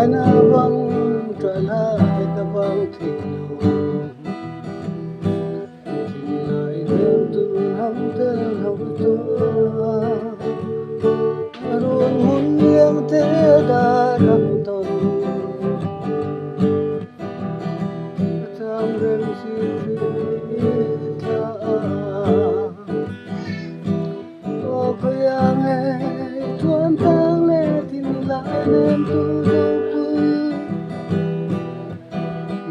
na bang tralay na bang tingnan Tinay nem tunang talong ito Aron munyang te darang ton Atanggang sirita O kayang tuan tang le tinlay nem tunang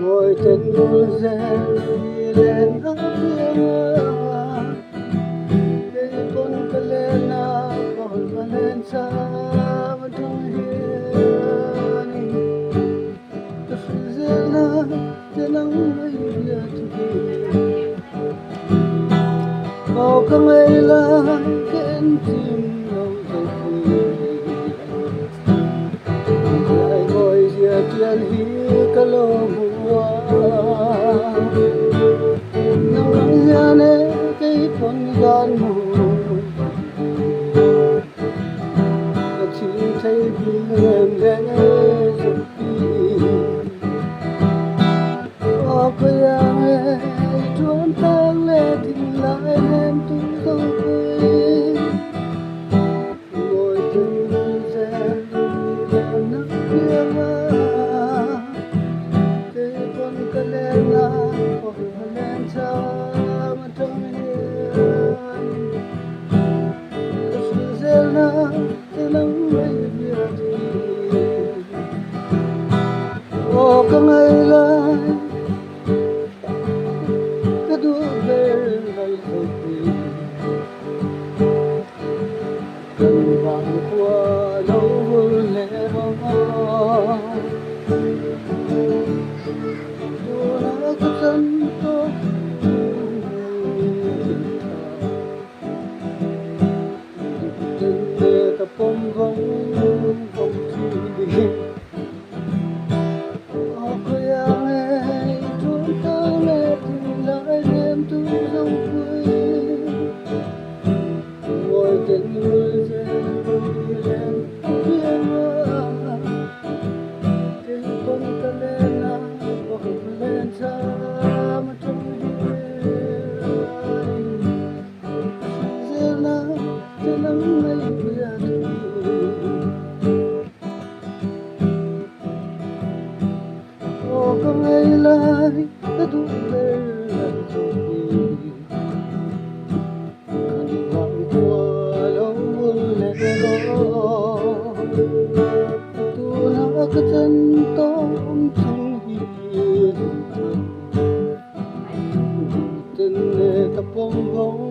Ngồi trên núi rèn đi lên ấp yên để con cái lên còn mà lên xa mà trong hiền ta phải dễ là dễ nắng mấy giờ thì bao cái ngày là cái em tim lòng tôi lại ngồi giữa tiền hi cái lô nang nangyane kay panggan mo Nagsintay bilang sa piling O kaya tuwan tang leting lain tungtong ko'y Ngồi trên rèn bilang nakiyama Kay con ka lena lên xa mà trong hiền Sự dễ na thế nắng mấy việc Ô cả ngày lại Cái đua về lại thật tình Cần vàng qua lâu lẽ bóng Kapong vong chibig Ako yang tuan tang le tinlay nem tunang ko'y Ngồi trên núi rèn đi lên biên Kay con ka lên còn lên xa mà trong hiền Dễ na thế nắng mấy việc O ka ngày lại cái đu lê lần rồi Cần vàng qua lâu lẽ đó Tu na cái chân tôm trong hiền Tên lệ tập bông bông